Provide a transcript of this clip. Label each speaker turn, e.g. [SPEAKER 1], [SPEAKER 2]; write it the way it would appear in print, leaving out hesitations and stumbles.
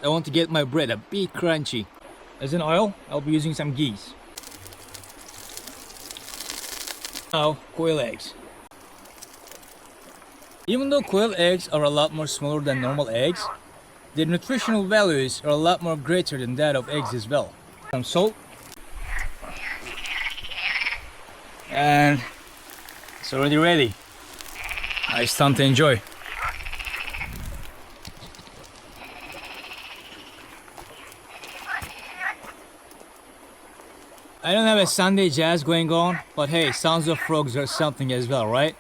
[SPEAKER 1] I want to get my bread a bit crunchy. As an oil, I'll be using some geese. Now, quail eggs. Even though quail eggs are a lot more smaller than normal eggs, their nutritional values are a lot more greater than that of eggs as well. Some salt. And it's already ready. Nice time to enjoy. I don't have a Sunday jazz going on, but hey, sounds of frogs are something as well, right?